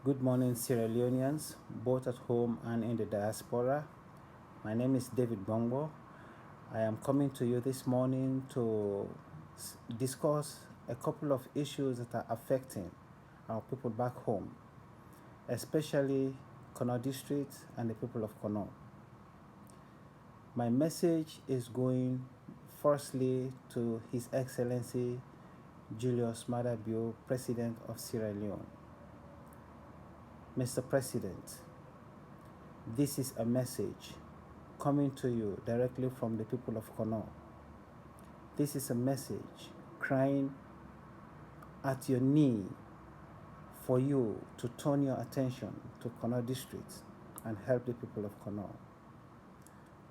Good morning, Sierra Leoneans, both at home and in the diaspora. My name is David Bongo. I am coming to you this morning to discuss a couple of issues that are affecting our people back home, especially Kono District and the people of Kono. My message is going firstly to His Excellency Julius Maada Bio, President of Sierra Leone. Mr. President, this is a message coming to you directly from the people of Kono. This is a message crying at your knee for you to turn your attention to Kono District and help the people of Kono.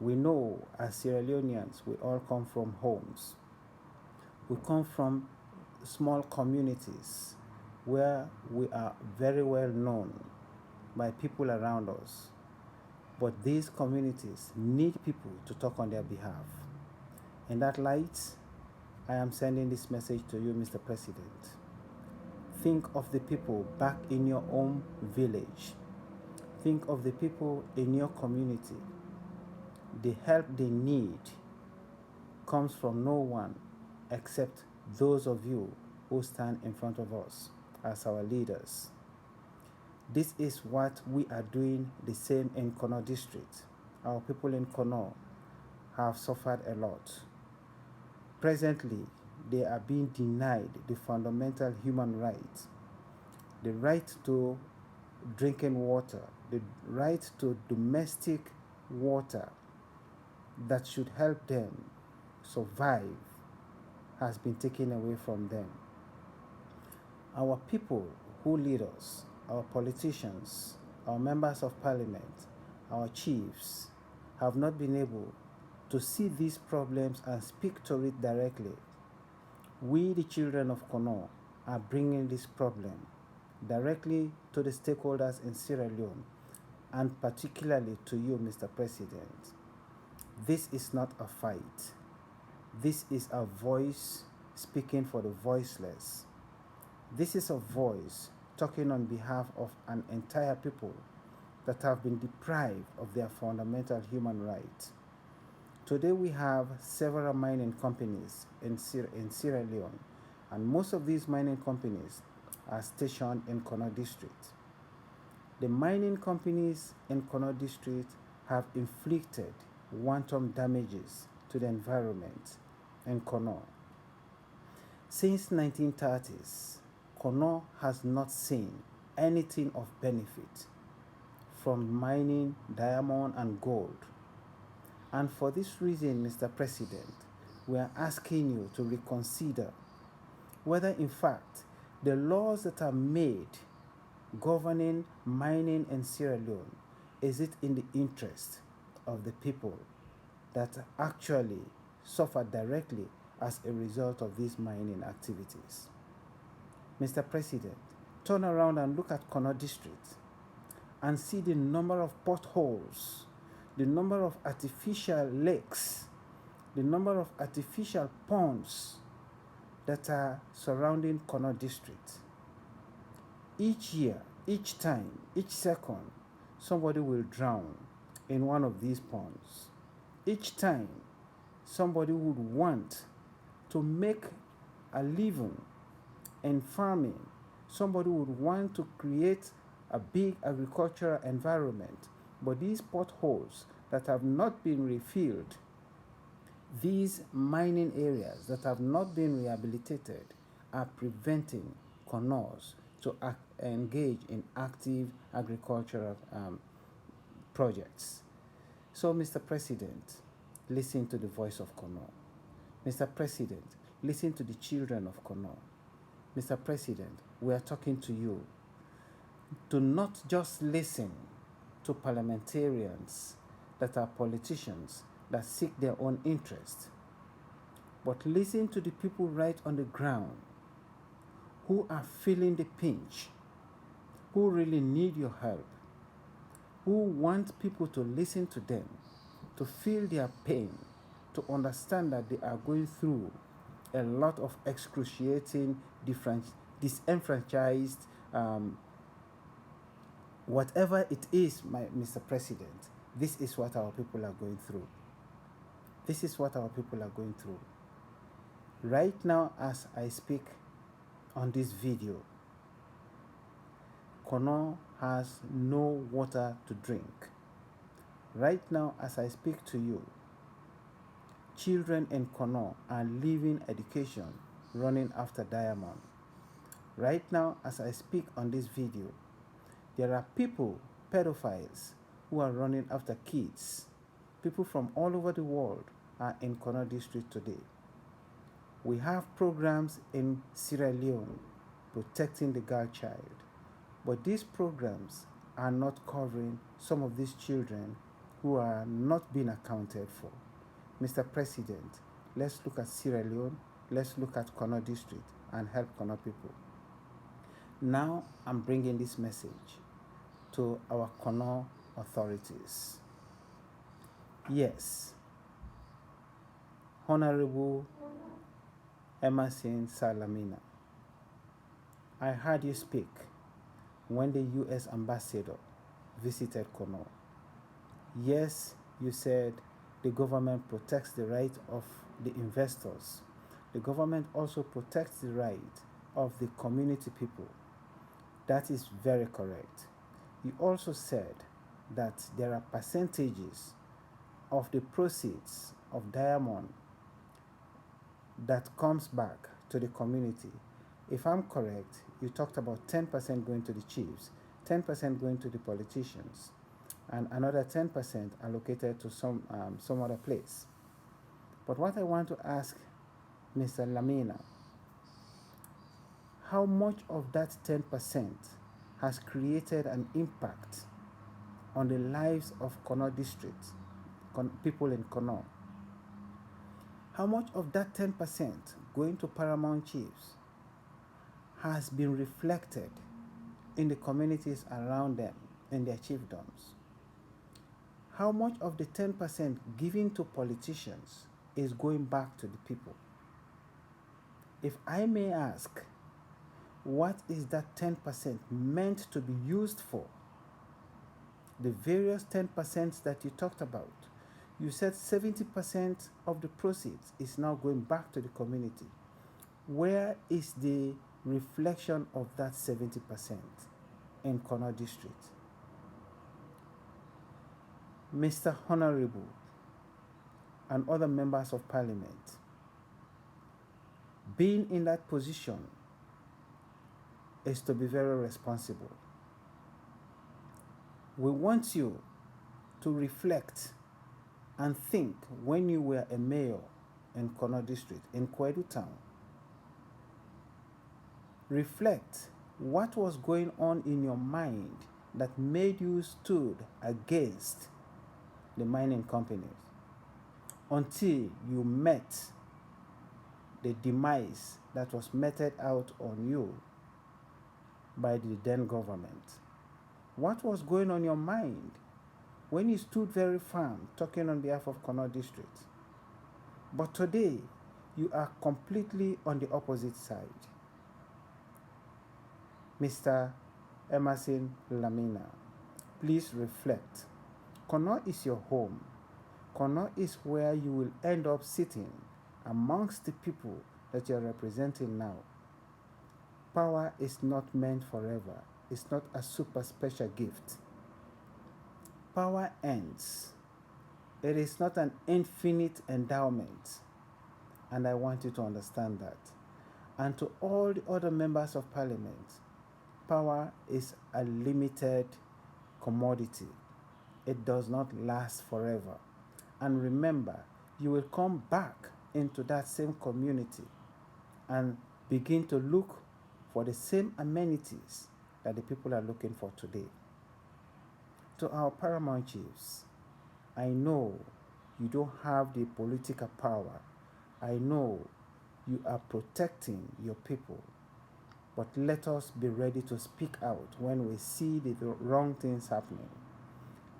We know as Sierra Leoneans, we all come from homes. We come from small communities where we are very well known by people around us. But these communities need people to talk on their behalf. In that light, I am sending this message to you, Mr. President. Think of the people back in your own village. Think of the people in your community. The help they need comes from no one except those of you who stand in front of us as our leaders. This is what we are doing the same in Kono District. Our people in Kono have suffered a lot. Presently, they are being denied the fundamental human rights, the right to drinking water, the right to domestic water that should help them survive has been taken away from them. Our people who lead us, our politicians, our members of parliament, our chiefs have not been able to see these problems and speak to it directly. We, the children of Kono, are bringing this problem directly to the stakeholders in Sierra Leone and particularly to you, Mr. President. This is not a fight. This is a voice speaking for the voiceless. This is a voice talking on behalf of an entire people that have been deprived of their fundamental human rights. Today we have several mining companies in Sierra Leone, and most of these mining companies are stationed in Kono District. The mining companies in Kono District have inflicted wanton damages to the environment in Kono. Since 1930s, Kono has not seen anything of benefit from mining diamond and gold. And for this reason, Mr. President, we are asking you to reconsider whether in fact the laws that are made governing mining in Sierra Leone, is it in the interest of the people that actually suffer directly as a result of these mining activities? Mr. President, turn around and look at Kono District and see the number of potholes, the number of artificial lakes, the number of artificial ponds that are surrounding Kono District. Each year, each time, each second, somebody will drown in one of these ponds. Each time, somebody would want to make a living in farming. Somebody would want to create a big agricultural environment, but these potholes that have not been refilled, these mining areas that have not been rehabilitated, are preventing Konos to engage in active agricultural projects. So, Mr. President, listen to the voice of Kono. Mr. President, listen to the children of Kono. Mr. President, we are talking to you. Do not just listen to parliamentarians that are politicians that seek their own interest, but listen to the people right on the ground who are feeling the pinch, who really need your help, who want people to listen to them, to feel their pain, to understand that they are going through a lot of excruciating, disenfranchised Whatever it is, Mr. President, this is what our people are going through. This is what our people are going through. Right now, as I speak on this video, Kono has no water to drink. Right now, as I speak to you, children in Kono are leaving education, running after diamond. Right now, as I speak on this video, there are people, pedophiles, who are running after kids. People from all over the world are in Kono district today. We have programs in Sierra Leone protecting the girl child, but these programs are not covering some of these children who are not being accounted for. Mr. President, let's look at Sierra Leone, let's look at Kono district and help Kono people. Now I'm bringing this message to our Kono authorities. Yes, Honorable Emerson Salamina, I heard you speak when the U.S. ambassador visited Kono. Yes, you said the government protects the right of the investors. The government also protects the right of the community people. That is very correct. You also said that there are percentages of the proceeds of diamond that comes back to the community. If I'm correct, you talked about 10% going to the chiefs, 10% going to the politicians, and another 10% allocated to some other place. But what I want to ask Mr. Lamina, how much of that 10% has created an impact on the lives of Kono district, people in Kono? How much of that 10% going to paramount chiefs has been reflected in the communities around them, in their chiefdoms? How much of the 10% given to politicians is going back to the people? If I may ask, what is that 10% meant to be used for? The various 10% that you talked about. You said 70% of the proceeds is now going back to the community. Where is the reflection of that 70% in Kono district? Mr. Honorable and other members of parliament, being in that position is to be very responsible. We want you to reflect and think when you were a mayor in Kono district, in Kwedu town. Reflect what was going on in your mind that made you stood against the mining companies until you met the demise that was meted out on you by the then government. What was going on in your mind when you stood very firm talking on behalf of Kono district? But today, you are completely on the opposite side. Mr. Emerson Lamina, please reflect. Kono is your home. Kono is where you will end up sitting amongst the people that you're representing now. Power is not meant forever. It's not a super special gift. Power ends. It is not an infinite endowment. And I want you to understand that. And to all the other members of parliament, power is a limited commodity. It does not last forever. And remember, you will come back into that same community and begin to look for the same amenities that the people are looking for today. To our paramount chiefs, I know you don't have the political power. I know you are protecting your people. But let us be ready to speak out when we see the wrong things happening.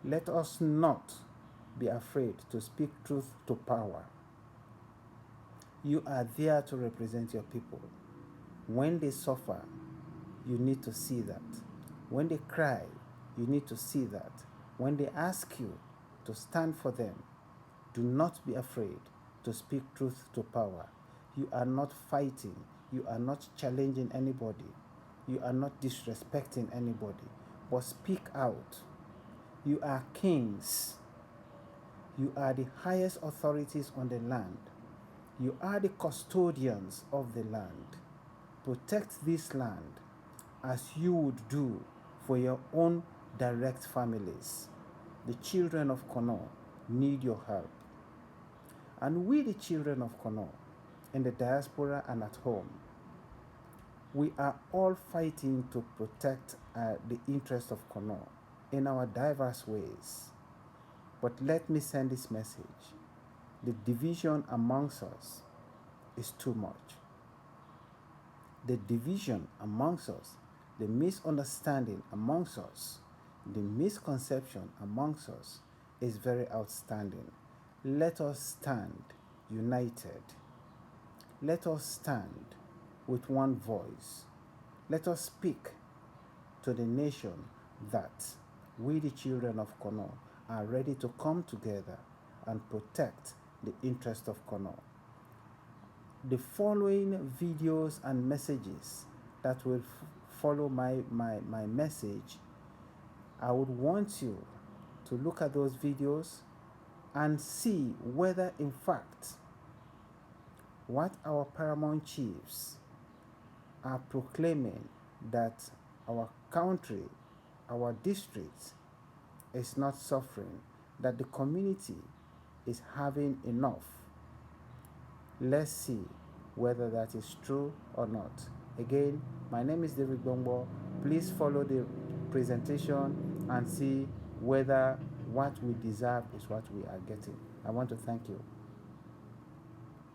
Let us not be afraid to speak truth to power. You are there to represent your people. When they suffer, you need to see that. When they cry, You need to see that. When they ask you to stand for them, do not be afraid to speak truth to power. You are not fighting. You are not challenging anybody. You are not disrespecting anybody. But speak out. You are kings. You are the highest authorities on the land. You are the custodians of the land. Protect this land as you would do for your own direct families. The children of Kono need your help. And we, the children of Kono, in the diaspora and at home, we are all fighting to protect the interests of Kono in our diverse ways. But let me send this message. The division amongst us is too much. The division amongst us, the misunderstanding amongst us, the misconception amongst us is very outstanding. Let us stand united. Let us stand with one voice. Let us speak to the nation that we, the children of Kono, are ready to come together and protect the interest of Kono. The following videos and messages that will follow my message, I would want you to look at those videos and see whether in fact what our paramount chiefs are proclaiming, that our country, our district is not suffering, that the community is having enough. Let's see whether that is true or not. Again, my name is David Bongbo. Please follow the presentation and see whether what we deserve is what we are getting. I want to thank you.